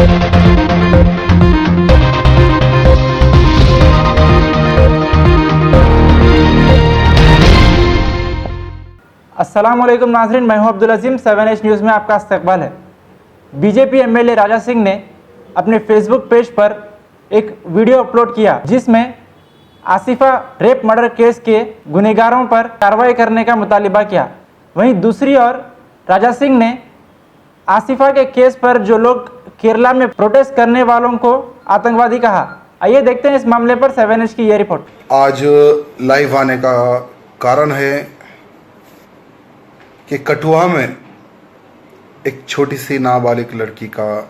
अस्सलामुअलैकुम नाज़रीन, मैं हूं अब्दुल अजीम। 7H न्यूज़ में आपका इस्तकबाल है। बीजेपी एमएलए राजा सिंह ने अपने फेसबुक पेज पर एक वीडियो अपलोड किया जिसमें आसिफा रेप मर्डर केस के गुनहगारों पर कार्रवाई करने का मुतालिबा किया। वहीं दूसरी ओर राजा सिंह ने आसिफा के केस पर जो लोग केरला में प्रोटेस्ट करने वालों को आतंकवादी कहा। आइए देखते हैं इस मामले पर 7H की यह रिपोर्ट। आज लाइव आने का कारण है कि कठुआ में एक छोटी सी नाबालिग लड़की का,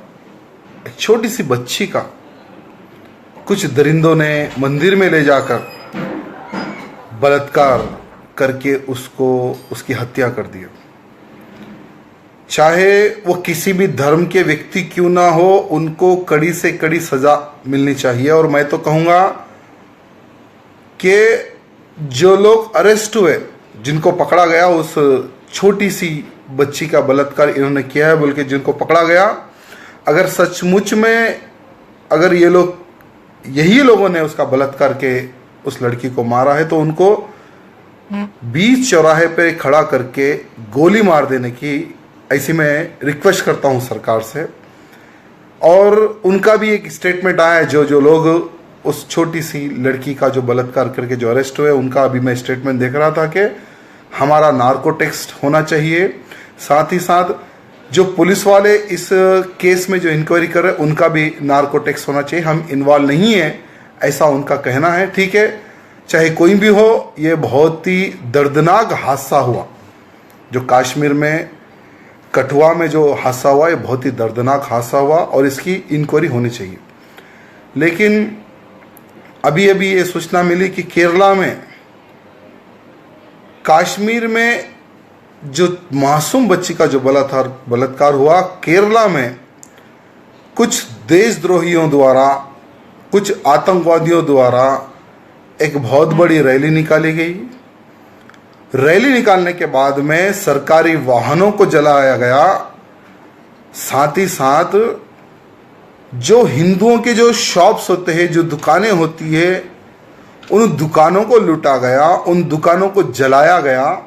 एक छोटी सी बच्ची का कुछ दरिंदों ने मंदिर में ले जाकर बलात्कार करके उसकी हत्या कर दिया। चाहे वो किसी भी धर्म के व्यक्ति क्यों ना हो, उनको कड़ी से कड़ी सजा मिलनी चाहिए। और मैं तो कहूँगा कि जो लोग अरेस्ट हुए, जिनको पकड़ा गया, उस छोटी सी बच्ची का बलात्कार इन्होंने किया है बोल के जिनको पकड़ा गया, अगर सचमुच में अगर यही लोगों ने उसका बलात्कार के उस लड़की को मारा है, तो उनको बीच चौराहे पे खड़ा करके गोली मार देने की ऐसी मैं रिक्वेस्ट करता हूं सरकार से। और उनका भी एक स्टेटमेंट आया है, जो लोग उस छोटी सी लड़की का जो बलात्कार करके जो अरेस्ट हुए, उनका अभी मैं स्टेटमेंट देख रहा था कि हमारा नार्को टेस्ट होना चाहिए। साथ ही साथ जो पुलिस वाले इस केस में जो इंक्वायरी कर रहे हैं, उनका भी नार्को टेस्ट होना चाहिए। हम इन्वॉल्व नहीं है ऐसा उनका कहना है। ठीक है, चाहे कोई भी हो, ये बहुत ही दर्दनाक हादसा हुआ जो कश्मीर में कठुआ में जो हादसा हुआ, ये बहुत ही दर्दनाक हादसा हुआ और इसकी इंक्वायरी होनी चाहिए। लेकिन अभी ये सूचना मिली कि केरला में, कश्मीर में जो मासूम बच्ची का जो बलात्कार हुआ, केरला में कुछ देशद्रोहियों द्वारा, कुछ आतंकवादियों द्वारा एक बहुत बड़ी रैली निकाली गई। रैली निकालने के बाद में सरकारी वाहनों को जलाया गया। साथ ही साथ जो हिंदुओं के जो शॉप्स होते हैं, जो दुकानें होती है, उन दुकानों को लूटा गया, उन दुकानों को जलाया गया।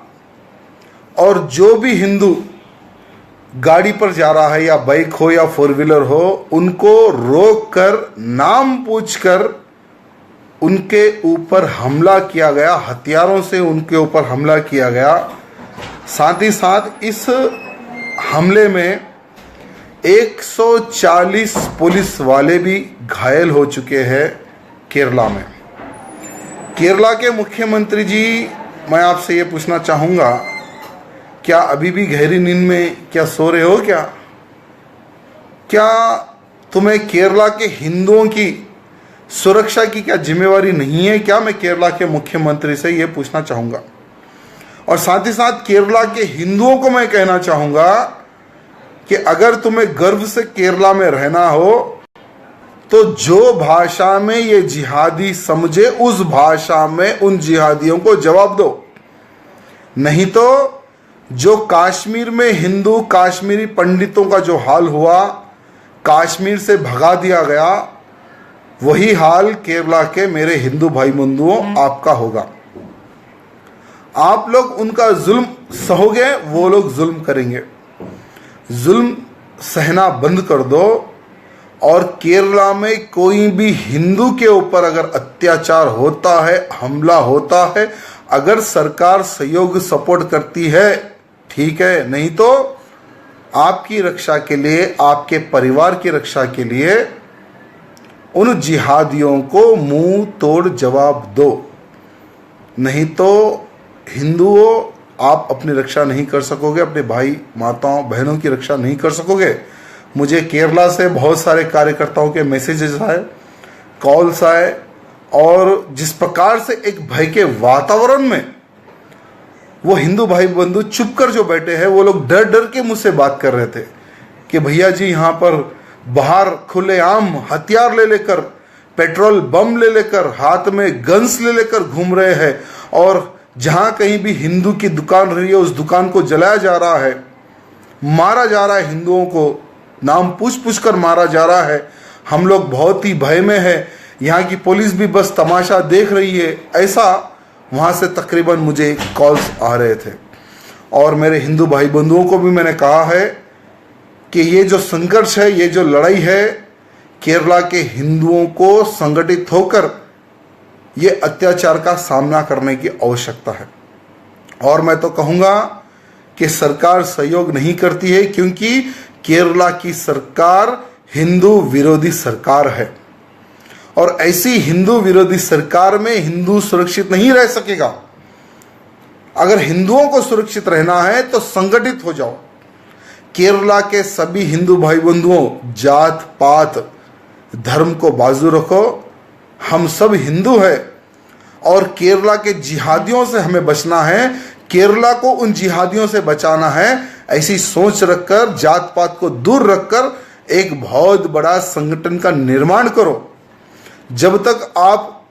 और जो भी हिंदू गाड़ी पर जा रहा है, या बाइक हो या फोर व्हीलर हो, उनको रोक कर, नाम पूछकर उनके ऊपर हमला किया गया, हथियारों से उनके ऊपर हमला किया गया। साथ ही साथ इस हमले में 140 पुलिस वाले भी घायल हो चुके हैं केरला में। केरला के मुख्यमंत्री जी, मैं आपसे ये पूछना चाहूँगा, क्या अभी भी गहरी नींद में क्या सो रहे हो? क्या तुम्हें केरला के हिंदुओं की सुरक्षा की क्या जिम्मेवारी नहीं है क्या? मैं केरला के मुख्यमंत्री से ये पूछना चाहूँगा। और साथ ही साथ केरला के हिंदुओं को मैं कहना चाहूँगा कि अगर तुम्हें गर्व से केरला में रहना हो, तो जो भाषा में ये जिहादी समझे, उस भाषा में उन जिहादियों को जवाब दो। नहीं तो जो कश्मीर में हिंदू कश्मीरी पंडितों का जो हाल हुआ, कश्मीर से भगा दिया गया, वही हाल केरला के मेरे हिंदू भाई बंधुओं आपका होगा। आप लोग उनका जुल्म सहोगे, वो लोग जुल्म करेंगे। जुल्म सहना बंद कर दो। और केरला में कोई भी हिंदू के ऊपर अगर अत्याचार होता है, हमला होता है, अगर सरकार सहयोग सपोर्ट करती है, ठीक है, नहीं तो आपकी रक्षा के लिए, आपके परिवार की रक्षा के लिए उन जिहादियों को मुंह तोड़ जवाब दो। नहीं तो हिंदुओं, आप अपनी रक्षा नहीं कर सकोगे, अपने भाई माताओं बहनों की रक्षा नहीं कर सकोगे। मुझे केरला से बहुत सारे कार्यकर्ताओं के मैसेजेस आए, कॉल्स आए, और जिस प्रकार से एक भय के वातावरण में वो हिंदू भाई बंधु चुप कर जो बैठे हैं, वो लोग डर डर के मुझसे बात कर रहे थे कि भैया जी यहाँ पर बाहर खुलेआम हथियार ले लेकर, पेट्रोल बम ले लेकर, हाथ में गन्स ले लेकर घूम रहे हैं, और जहां कहीं भी हिंदू की दुकान रही है, उस दुकान को जलाया जा रहा है, मारा जा रहा है हिंदुओं को, नाम पूछ पूछ कर मारा जा रहा है। हम लोग बहुत ही भय में है, यहाँ की पुलिस भी बस तमाशा देख रही है, ऐसा वहाँ से तकरीबन मुझे कॉल्स आ रहे थे। और मेरे हिंदू भाई बंधुओं को भी मैंने कहा है कि ये जो संघर्ष है, ये जो लड़ाई है, केरला के हिंदुओं को संगठित होकर ये अत्याचार का सामना करने की आवश्यकता है। और मैं तो कहूँगा कि सरकार सहयोग नहीं करती है, क्योंकि केरला की सरकार हिंदू विरोधी सरकार है और ऐसी हिंदू विरोधी सरकार में हिंदू सुरक्षित नहीं रह सकेगा। अगर हिंदुओं को सुरक्षित रहना है तो संगठित हो जाओ। केरला के सभी हिंदू भाई बंधुओं, जात पात धर्म को बाजू रखो, हम सब हिंदू हैं और केरला के जिहादियों से हमें बचना है, केरला को उन जिहादियों से बचाना है। ऐसी सोच रखकर, जात पात को दूर रखकर एक बहुत बड़ा संगठन का निर्माण करो। जब तक आप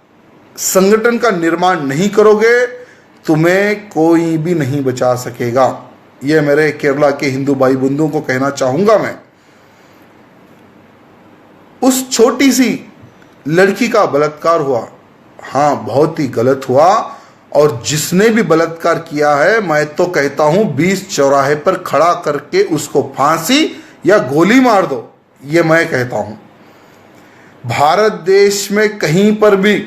संगठन का निर्माण नहीं करोगे, तुम्हें कोई भी नहीं बचा सकेगा। यह मेरे केरला के हिंदू भाई बंधुओं को कहना चाहूंगा मैं। उस छोटी सी लड़की का बलात्कार हुआ, हाँ बहुत ही गलत हुआ, और जिसने भी बलात्कार किया है, मैं तो कहता हूं 20 चौराहे पर खड़ा करके उसको फांसी या गोली मार दो, ये मैं कहता हूं। भारत देश में कहीं पर भी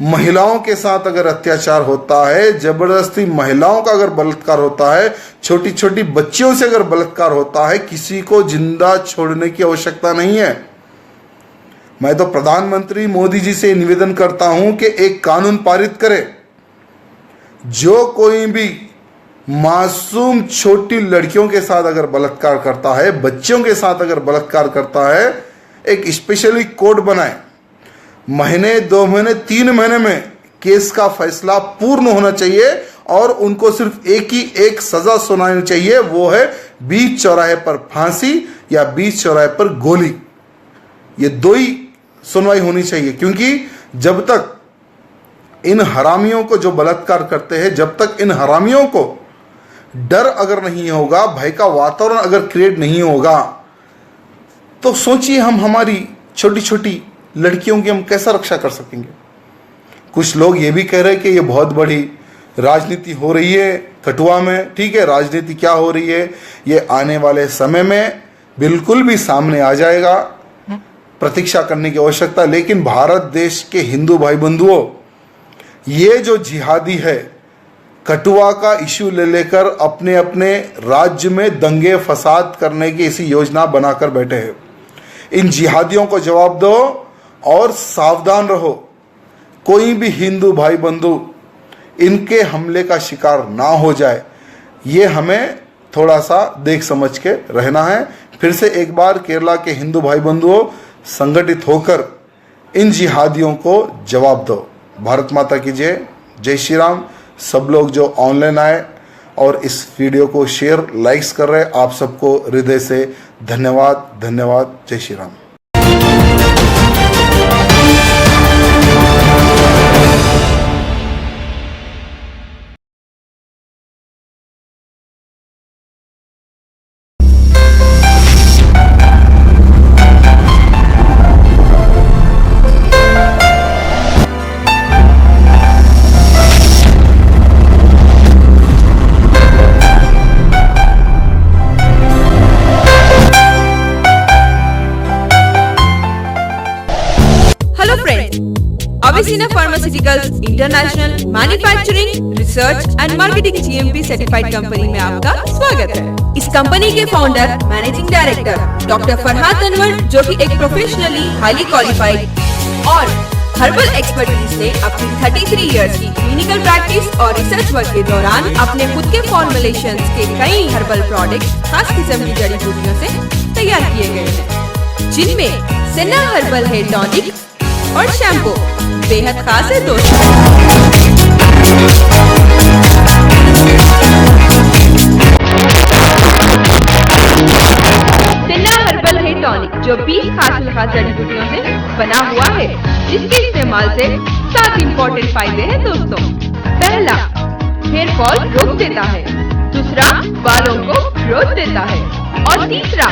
महिलाओं के साथ अगर अत्याचार होता है, जबरदस्ती महिलाओं का अगर बलात्कार होता है, छोटी छोटी बच्चियों से अगर बलात्कार होता है, किसी को जिंदा छोड़ने की आवश्यकता नहीं है। मैं तो प्रधानमंत्री मोदी जी से निवेदन करता हूं कि एक कानून पारित करे, जो कोई भी मासूम छोटी लड़कियों के साथ अगर बलात्कार करता है, बच्चियों के साथ अगर बलात्कार करता है, एक स्पेशली कोड बनाए। महीने, 2 महीने, 3 महीने में केस का फैसला पूर्ण होना चाहिए और उनको सिर्फ एक सजा सुनानी चाहिए, वो है 20 चौराहे पर फांसी या 20 चौराहे पर गोली। ये 2 ही सुनवाई होनी चाहिए, क्योंकि जब तक इन हरामियों को जो बलात्कार करते हैं, जब तक इन हरामियों को डर अगर नहीं होगा, भय का वातावरण अगर क्रिएट नहीं होगा, तो सोचिए हम हमारी छोटी छोटी लड़कियों की हम कैसा रक्षा कर सकेंगे। कुछ लोग ये भी कह रहे हैं कि ये बहुत बड़ी राजनीति हो रही है कठुआ में। ठीक है, राजनीति क्या हो रही है, ये आने वाले समय में बिल्कुल भी सामने आ जाएगा, प्रतीक्षा करने की आवश्यकता। लेकिन भारत देश के हिंदू भाई बंधुओं, ये जो जिहादी है, कठुआ का इश्यू ले लेकर अपने अपने राज्य में दंगे फसाद करने की ऐसी योजना बनाकर बैठे हैं। इन जिहादियों को जवाब दो और सावधान रहो। कोई भी हिंदू भाई बंधु इनके हमले का शिकार ना हो जाए, ये हमें थोड़ा सा देख समझ के रहना है। फिर से एक बार केरला के हिंदू भाई बंधुओं, संगठित होकर इन जिहादियों को जवाब दो। भारत माता की जय, जय श्री राम। सब लोग जो ऑनलाइन आए और इस वीडियो को शेयर, लाइक्स कर रहे, आप सबको हृदय से धन्यवाद, धन्यवाद। जय Shri Ram. Avicenna Pharmaceuticals International Manufacturing, Research and Marketing GMP certified company में आपका स्वागत है। इस कंपनी के founder, managing director doctor Farhad Anwar, जो कि एक प्रोफेशनली हाईली क्वालिफाइड और हर्बल एक्सपर्टीज से अपनी 33 इयर्स की क्लिनिकल प्रैक्टिस और रिसर्च वर्क के दौरान अपने खुद के फॉर्मुलेशंस के कई हर्बल प्रोडक्ट खास किस्म की जड़ी बूटियों से तैयार किए गए हैं, जिनमें सेना हर्बल हेयर टॉनिक और शैम्पू बेहद खास है दोस्तों। सेना हर्बल हेयर टॉनिक जो 20 खास जड़ी बूटियों से बना हुआ है, जिसके इस्तेमाल से 7 इंपॉर्टेंट फायदे हैं दोस्तों। पहला, हेयर फॉल रोक देता है। दूसरा, बालों को ग्रोथ देता है। और तीसरा,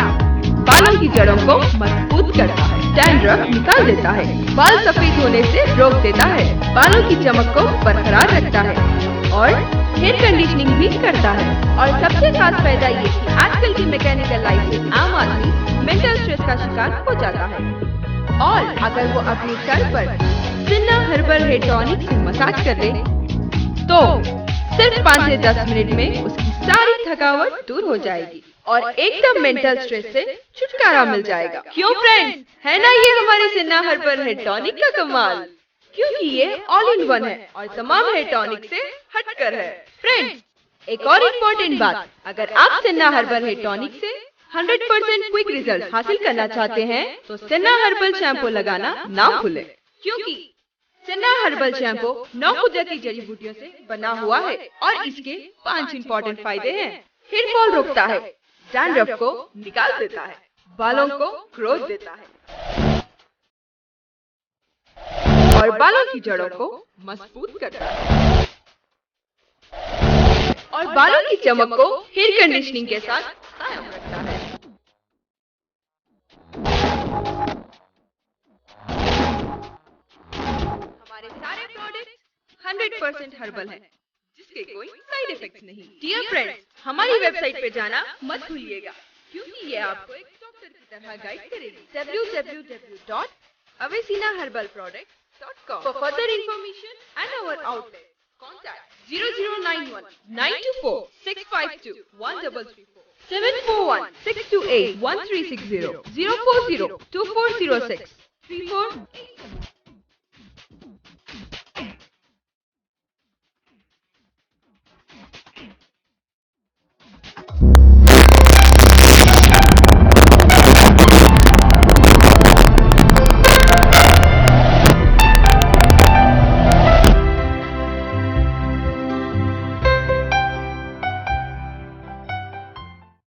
बालों की जड़ों को मजबूत करता है, डैंड्रफ निकाल देता है, बाल सफेद होने से रोक देता है, बालों की चमक को बरकरार रखता है और हेयर कंडीशनिंग भी करता है। और सबसे खास फायदा ये कि आजकल की मैकेनिकल लाइफ से आम आदमी मेंटल स्ट्रेस का शिकार हो जाता है और अगर वो अपनी सर पर सिन्ना हर्बल हेयर टॉनिक से मसाज कर ले तो सिर्फ 5 से 10 मिनट में उसकी सारी थकावट दूर हो जाएगी और एकदम मेंटल स्ट्रेस से छुटकारा मिल जाएगा। क्यों फ्रेंड्स, है ना ये हमारे सिन्ना हर्बल हेयर टॉनिक का कमाल? क्योंकि ये ऑल इन वन है और तमाम हेयर टॉनिक से हटकर है। फ्रेंड्स, एक और इम्पोर्टेंट बात, अगर आप सिन्ना हर्बल हेयर टॉनिक से 100% क्विक रिजल्ट हासिल करना चाहते हैं तो सिन्ना हर्बल शैम्पू लगाना ना भूलें, क्योंकि सिन्ना हर्बल शैम्पू 9 कुदरती जड़ी बूटियों से बना हुआ है और इसके 5 इम्पोर्टेंट फायदे हैं। हेयर फॉल रोकता है, डैंड्रफ को निकाल देता है, बालों को ग्रोथ देता है और बालों की जड़ों को मजबूत करता है और बालों की चमक को हेयर कंडीशनिंग के साथ कायम रखता है। हमारे सारे प्रोडक्ट 100% हर्बल हैं, जिसके कोई साइड इफेक्ट्स नहीं। डियर फ्रेंड्स, हमारी वेबसाइट पे जाना मत भूलिएगा, क्योंकि ये आपको एक डॉक्टर की तरह गाइड करेगी। www.avesinaherbalproducts.com For further information and our outlet, contact 0091 924 652 1334 741 628 1360 040 2406 3486